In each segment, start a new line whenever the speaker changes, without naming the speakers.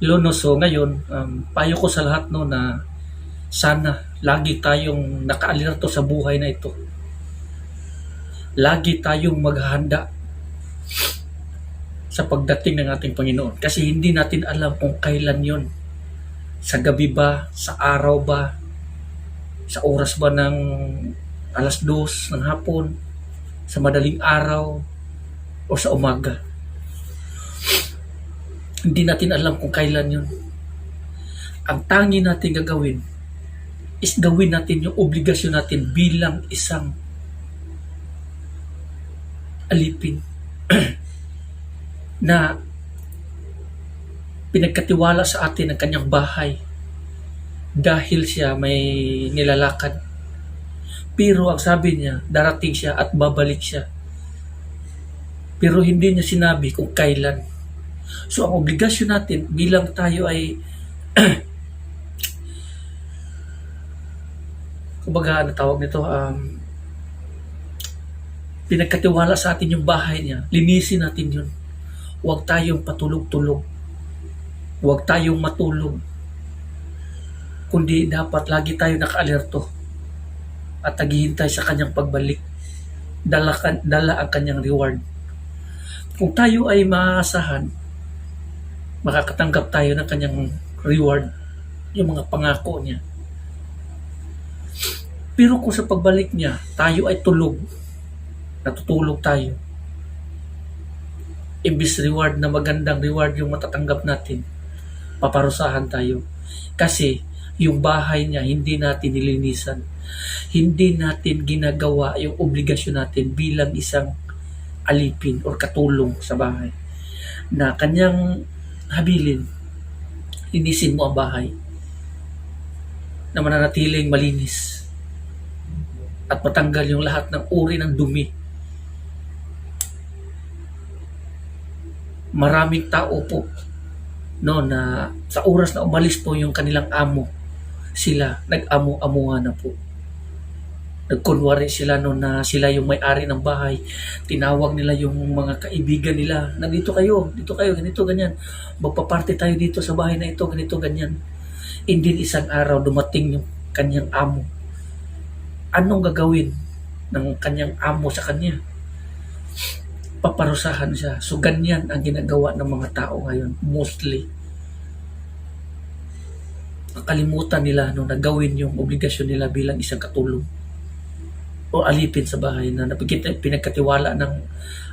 Luno, so ngayon, payo ko sa lahat no na sana lagi tayong nakaalerto sa buhay na ito. Lagi tayong maghahanda sa pagdating ng ating Panginoon. Kasi hindi natin alam kung kailan yon. Sa gabi ba? Sa araw ba? Sa oras ba ng alas 2 ng hapon? Sa madaling araw? O sa umaga? Hindi natin alam kung kailan yon. Ang tangi natin gagawin is gawin natin yung obligasyon natin bilang isang alipin na pinagkatiwala sa atin ang kanyang bahay dahil siya may nilalakad. Pero ang sabi niya, darating siya at babalik siya. Pero hindi niya sinabi kung kailan. So ang obligasyon natin bilang tayo ay kumbaga ano tawag nito, pinagkatiwala sa atin yung bahay niya, linisin natin yun. Huwag tayong patulog-tulog. Huwag tayong matulog. Kundi dapat lagi tayo nakaalerto at naghihintay sa kanyang pagbalik. Dala ang kanyang reward. Kung tayo ay maaasahan, makakatanggap tayo ng kanyang reward, yung mga pangako niya. Pero kung sa pagbalik niya, tayo ay tulog, natutulog tayo, imbis reward na magandang reward yung matatanggap natin, paparusahan tayo. Kasi yung bahay niya hindi natin nilinisan. Hindi natin ginagawa yung obligasyon natin bilang isang alipin or katulong sa bahay. Na kanyang habilin, linisin mo ang bahay na mananatiling malinis at matanggal yung lahat ng uri ng dumi. Maraming tao po no na sa oras na umalis po yung kanilang amo, sila nag-amo-amuhan na po. Nagkunwari sila no na sila yung may-ari ng bahay. Tinawag nila yung mga kaibigan nila. Nandito kayo, dito kayo, ganito, ganyan. Magpa-party tayo dito sa bahay na ito, ganito, ganyan. Hindi isang araw dumating yung kanyang amo. Anong gagawin ng kanyang amo sa kanya? Paparusahan siya. So ganyan ang ginagawa ng mga tao ngayon, mostly. Nakalimutan nila no, na gawin yung obligasyon nila bilang isang katulong o alipin sa bahay na pinagkatiwala ng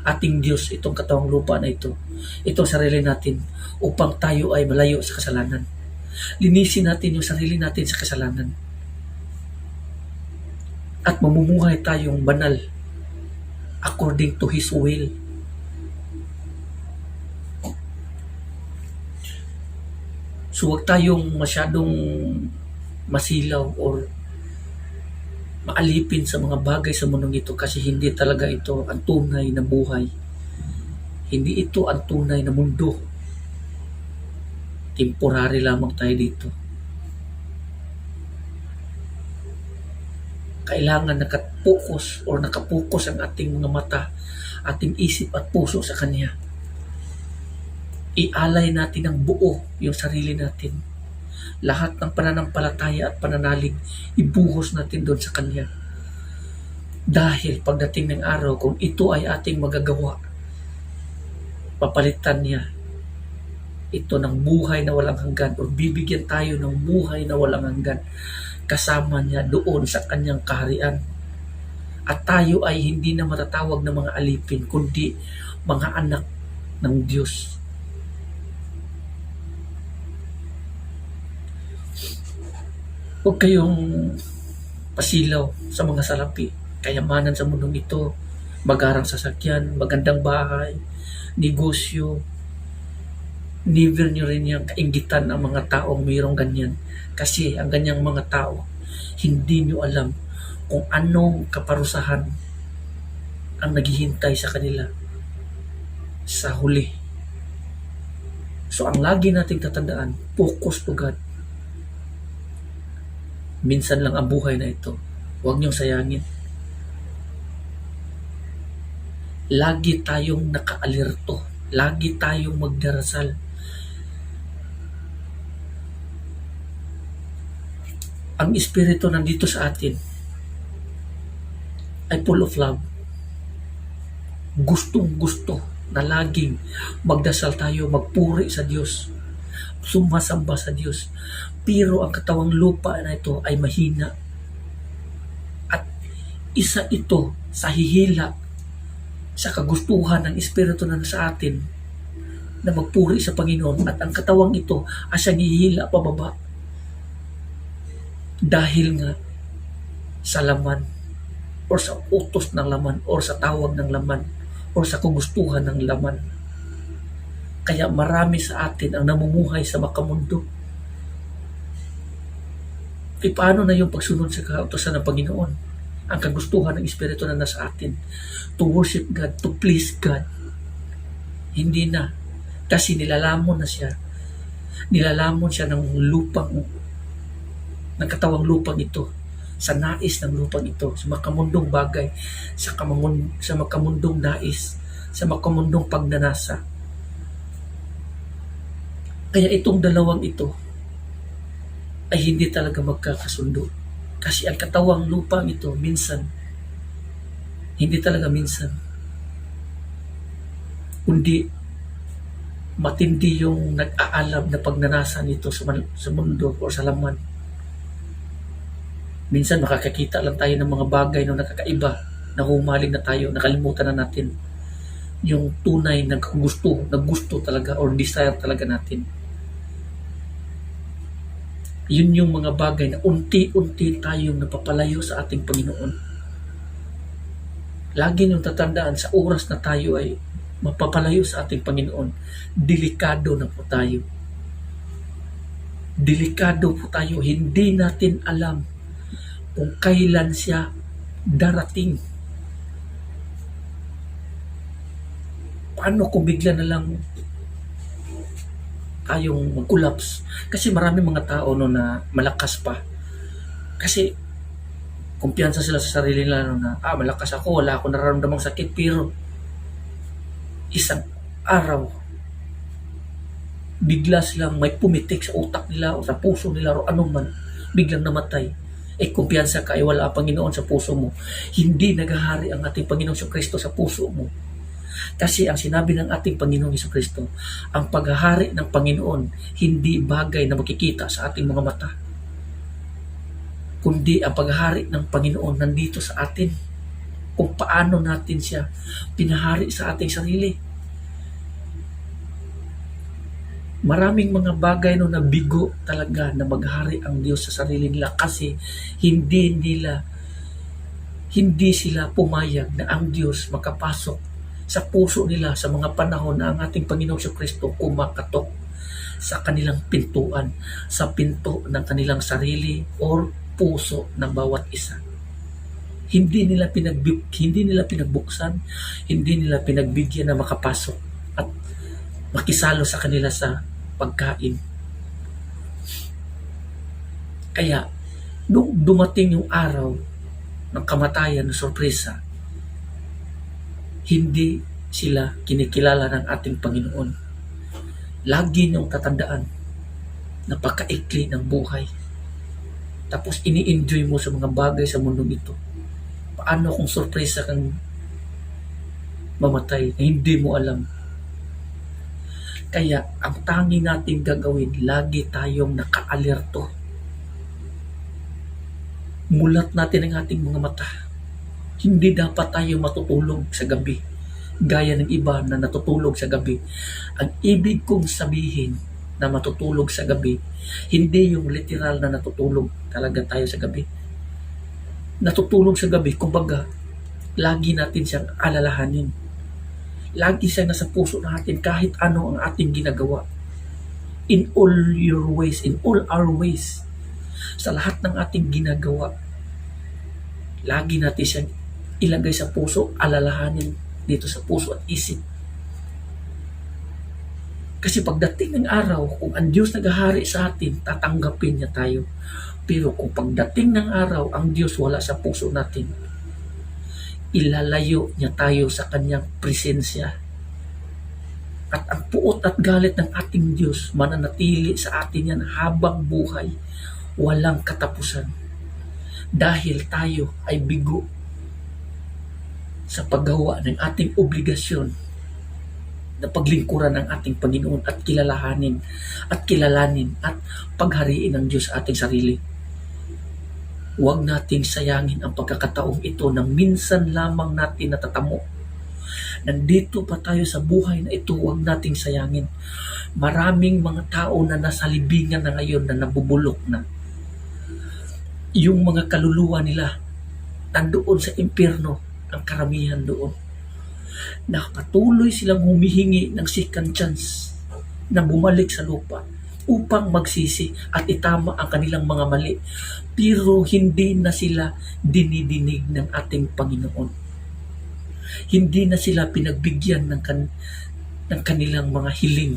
ating Diyos itong katawang lupa na ito. Itong sarili natin upang tayo ay malayo sa kasalanan. Linisin natin yung sarili natin sa kasalanan. At mamumuhay tayong banal according to His will. So huwag tayong masyadong masilaw or maalipin sa mga bagay sa mundong ito kasi hindi talaga ito ang tunay na buhay. Hindi ito ang tunay na mundo. Temporary lamang tayo dito. Kailangan nakapokus ang ating mga mata, ating isip at puso sa Kanya. Ialay natin ang buo yung sarili natin. Lahat ng pananampalataya at pananalig, ibuhos natin doon sa Kanya. Dahil pagdating ng araw, kung ito ay ating magagawa, papalitan niya ito ng buhay na walang hanggan o bibigyan tayo ng buhay na walang hanggan kasama niya doon sa Kanyang kaharian. At tayo ay hindi na matatawag na mga alipin, kundi mga anak ng Diyos. Huwag kayong pasilaw sa mga salapi, kayamanan sa mundong ito, magarang sasakyan, magandang bahay, negosyo. Never nyo rin yung kainggitan ang mga taong mayroong ganyan. Kasi ang ganyang mga tao, hindi nyo alam kung anong kaparusahan ang naghihintay sa kanila sa huli. So ang lagi nating tatandaan, focus to God. Minsan lang ang buhay na ito. Huwag niyong sayangin. Lagi tayong nakaalerto. Lagi tayong magdarasal. Ang Espiritu nandito sa atin ay full of love. Gustong-gusto na laging magdasal tayo, magpuri sa Diyos, sumasamba sa Diyos. Pero ang katawang lupa na ito ay mahina. At isa ito sa hihila sa kagustuhan ng Espiritu na nasa atin na magpuri sa Panginoon, at ang katawang ito ay siyang hihila pababa dahil nga sa laman or sa utos ng laman or sa tawag ng laman or sa kagustuhan ng laman. Kaya marami sa atin ang namumuhay sa makamundo. E paano na yung pagsunod sa kautosan ng Panginoon? Ang kagustuhan ng Espiritu na nasa atin, to worship God, to please God. Hindi na. Kasi nilalamon na siya. Nilalamon siya ng lupang, ng katawang lupang ito, sa nais ng lupang ito, sa makamundong bagay, sa makamundong nais, sa makamundong pagnanasa. Kaya itong dalawang ito ay hindi talaga magkakasundo. Kasi ang katawang lupang ito, minsan, hindi talaga minsan, kundi matindi yung nag-aalab na pagnanasa nito sa mundo o sa laman. Minsan makakakita lang tayo ng mga bagay na nakakaiba, na humaling na tayo, nakalimutan na natin yung tunay na gusto talaga or desire talaga natin. Yun yung mga bagay na unti-unti tayong napapalayo sa ating Panginoon. Lagi niyong tatandaan, sa oras na tayo ay mapapalayo sa ating Panginoon, delikado na po tayo. Delikado po tayo. Hindi natin alam kung kailan siya darating. Paano kung bigla na lang tayong mag-collapse? Kasi marami mga tao no na malakas pa. Kasi kumpiyansa sila sa sarili nila no, na malakas ako, wala akong nararamdamang sakit, pero isang araw bigla silang may pumitik sa utak nila o sa puso nila o anuman, biglang namatay. Kumpiyansa ka, wala ang Panginoon sa puso mo. Hindi naghahari ang ating Panginoong Kristo sa puso mo. Kasi ang sinabi ng ating Panginoong Kristo, ang paghahari ng Panginoon hindi bagay na makikita sa ating mga mata, kundi ang paghahari ng Panginoon nandito sa atin, kung paano natin siya pinahari sa ating sarili. Maraming mga bagay no na bigo talaga na maghari ang Diyos sa sarili nila, kasi hindi sila pumayag na ang Diyos makapasok sa puso nila sa mga panahon na ang ating Panginoong Kristo kumakatok sa kanilang pintuan, sa pinto ng kanilang sarili or puso ng bawat isa. Hindi nila pinagbuksan, hindi nila pinagbigyan na makapasok at makisalo sa kanila sa pagkain. Kaya, nung dumating yung araw ng kamatayan, ng sorpresa, hindi sila kinikilala ng ating Panginoon. Lagi niyong tatandaan, napakaikli ng buhay. Tapos ini-enjoy mo sa mga bagay sa mundong ito. Paano kung sorpresa kang mamatay na hindi mo alam? Kaya ang tangi nating gagawin, lagi tayong naka-alerto. Mulat natin ang ating mga mata. Hindi dapat tayo matutulog sa gabi, gaya ng iba na natutulog sa gabi. Ang ibig kong sabihin na matutulog sa gabi, hindi yung literal na natutulog talaga tayo sa gabi. Natutulog sa gabi, kumbaga, lagi natin siyang alalahanin. Lagi siya nasa puso natin kahit ano ang ating ginagawa. In all your ways, in all our ways, sa lahat ng ating ginagawa, lagi natin siyang ilagay sa puso, alalahanin dito sa puso at isip. Kasi pagdating ng araw, kung ang Diyos naghahari sa atin, tatanggapin niya tayo. Pero kung pagdating ng araw, ang Diyos wala sa puso natin, ilalayo niya tayo sa kanyang presensya. At ang puot at galit ng ating Diyos mananatili sa atin yan habang buhay. walang katapusan dahil tayo ay bigo sa paggawa ng ating obligasyon na paglingkuran ng ating Panginoon at kilalanin at paghariin ng Diyos sa ating sarili. Huwag nating sayangin ang pagkakataong ito na minsan lamang natin natatamo. Nandito pa tayo sa buhay na ito, huwag nating sayangin. Maraming mga tao na nasa libingan na ngayon na nabubulok na. Yung mga kaluluwa nila nandoon sa impyerno, ang karamihan doon. Nakapatuloy silang humihingi ng second chance na bumalik sa lupa upang magsisi at itama ang kanilang mga mali. Pero hindi na sila dinidinig ng ating Panginoon. Hindi na sila pinagbigyan ng kanilang mga hiling.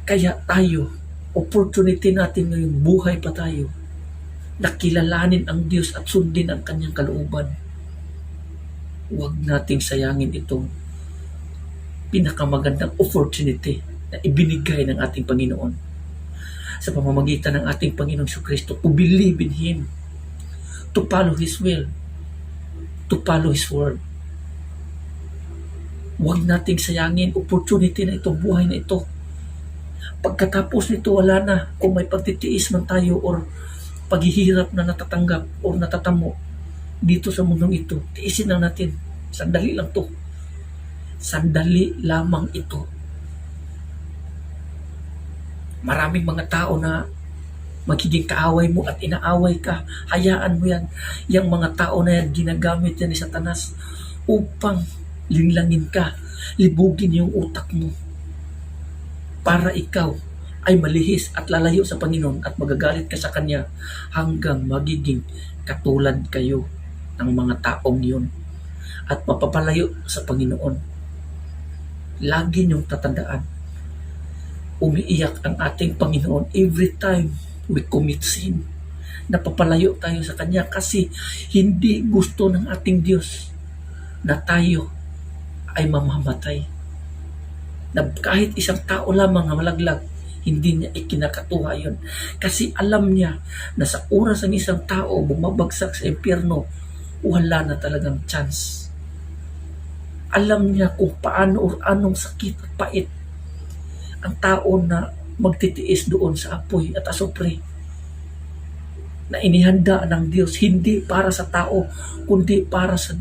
Kaya tayo, opportunity natin ngayon, buhay pa tayo, nakilalanin ang Diyos at sundin ang kanyang kalooban. Huwag nating sayangin itong pinakamagandang opportunity na ibinigay ng ating Panginoon sa pamamagitan ng ating Panginoong Kristo to believe in Him, to follow His will, to follow His word. Huwag nating sayangin opportunity na ito, buhay na ito. Pagkatapos nito, wala na. Kung may pagtitiis man tayo or paghihirap na natatanggap o natatamo dito sa mundong ito, tiisin lang natin. Sandali lang to. Sandali lamang ito. Maraming mga tao na magiging kaaway mo at inaaway ka. Hayaan mo yan. Yang mga tao na yan, ginagamit yan ni Satanas upang linlangin ka, libugin yung utak mo para ikaw ay malihis at lalayo sa Panginoon at magagalit ka sa Kanya hanggang magiging katulad kayo ng mga taong yun at mapapalayo sa Panginoon. Lagi niyong tatandaan, umiiyak ang ating Panginoon every time we commit sin. Napapalayo tayo sa Kanya kasi hindi gusto ng ating Diyos na tayo ay mamamatay. Na kahit isang tao lamang na malaglag, hindi niya ikinakatuwa yun. Kasi alam niya na sa oras ng isang tao bumabagsak sa impyerno, wala na talagang chance. Alam niya kung paano o anong sakit at pait ang tao na magtitiis doon sa apoy at asupre na inihanda ng Diyos, hindi para sa tao, kundi para sa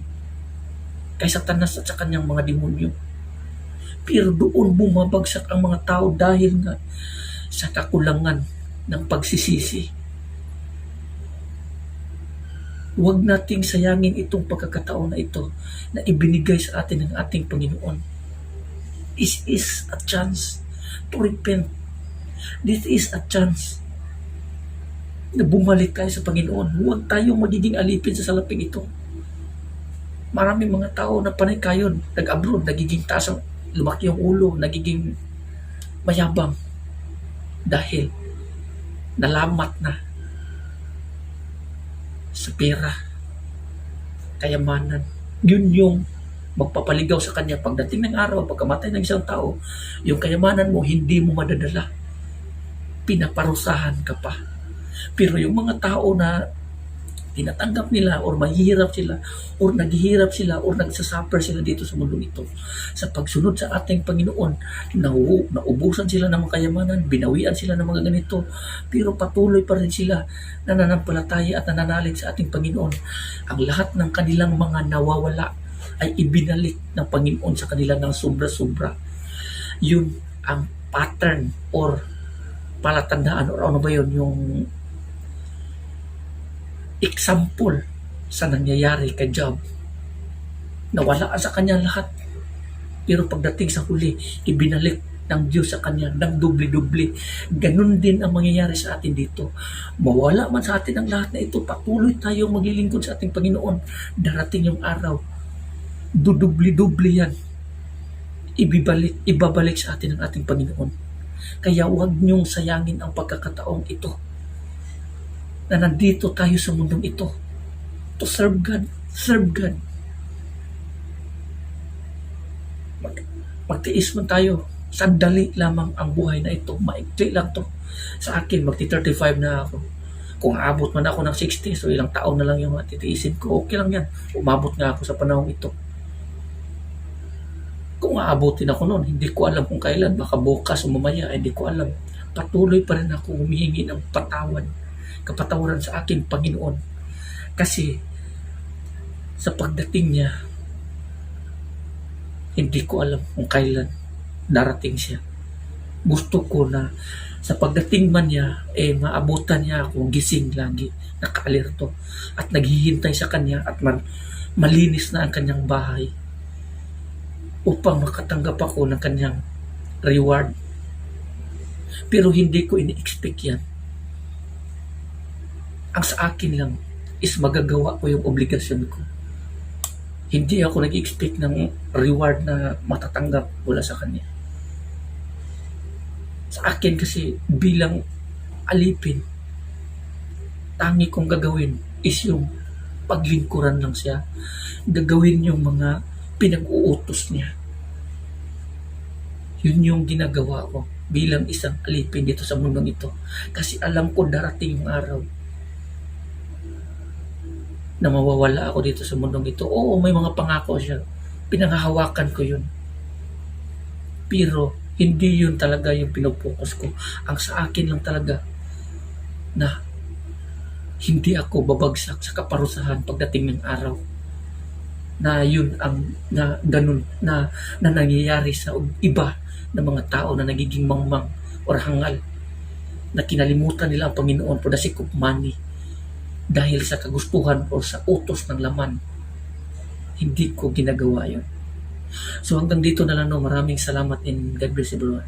kay Satanas at sa kanyang mga demonyo. Pero doon bumabagsak ang mga tao dahil nga sa kakulangan ng pagsisisi. Huwag nating sayangin itong pagkakataon na ito na ibinigay sa atin ng ating Panginoon. This is a chance to repent. This is a chance na bumalik tayo sa Panginoon. Huwag tayong magiging alipin sa salaping ito. Maraming mga tao na panay kayon, nag-abroad, nagiging taas ang lumaki yung ulo, nagiging mayabang dahil nalamat na sa pera, kayamanan. Yun yung magpapaligaw sa kanya pagdating ng araw, pagkamatay ng isang tao, yung kayamanan mo hindi mo madadala, pinaparusahan ka pa. Pero yung mga tao na tinatanggap nila or mahihirap sila or naghihirap sila or nagsasuffer sila dito sa mundo ito sa pagsunod sa ating Panginoon, naubusan sila ng mga kayamanan, binawian sila ng mga ganito, pero patuloy pa rin sila nananampalataya at nananalig sa ating Panginoon. Ang lahat ng kanilang mga nawawala ay ibinalik ng Panginoon sa kanila ng sobra-sobra. Yun ang pattern or palatandaan or ano ba yun, yung example sa nangyayari kay Job. Nawala sa kanya lahat. Pero pagdating sa huli, ibinalik ng Diyos sa kanya ng dubli-dubli. Ganun din ang mangyayari sa atin dito. Mawala man sa atin ang lahat na ito, patuloy tayong maglilingkod sa ating Panginoon. Darating yung araw, dudubli-dubli yan. Ibabalik sa atin ang ating Panginoon. Kaya huwag niyong sayangin ang pagkakataong ito na nandito tayo sa mundong ito to serve God. Serve God. Magtiis man tayo Sandali lamang ang buhay na ito. Maikli lang to. Sa akin, magti-35 na ako. Kung aabot man ako ng 60, so ilang taon na lang yung matitiisin ko, okay lang yan. Umabot nga ako sa panahon ito. Kung aabutin ako noon, hindi ko alam kung kailan. Baka bukas o mamaya, hindi ko alam. Patuloy pa rin ako humihingi ng patawad. Kapatawaran sa akin, Panginoon. Kasi, sa pagdating niya, hindi ko alam kung kailan darating siya. Gusto ko na sa pagdating man niya, maabutan niya ako gising lagi, nakaalerto, at naghihintay sa kanya at malinis na ang kanyang bahay upang makatanggap ako ng kanyang reward. Pero hindi ko ini-expect yan. Ang sa akin lang is magagawa ko yung obligasyon ko. Hindi ako nag-expect ng reward na matatanggap mula sa kanya. Sa akin kasi bilang alipin, tangi kong gagawin is yung paglingkuran lang siya. Gagawin yung mga pinag-uutos niya. Yun yung ginagawa ko bilang isang alipin dito sa mundong ito. Kasi alam ko darating yung araw na mawawala ako dito sa mundong ito. Oo, may mga pangako siya. Pinanghahawakan ko yun. Pero hindi yun talaga yung pinupokus ko. Ang sa akin lang talaga na hindi ako babagsak sa kaparusahan pagdating ng araw. Na yun ang na ganun na nangyayari sa iba na mga tao na nagiging mangmang or hangal, na kinalimutan nila ang Panginoon for the sake of money dahil sa kagustuhan o sa utos ng laman. Hindi ko ginagawa yun. So hanggang dito na lang, no. Maraming salamat and God bless everyone.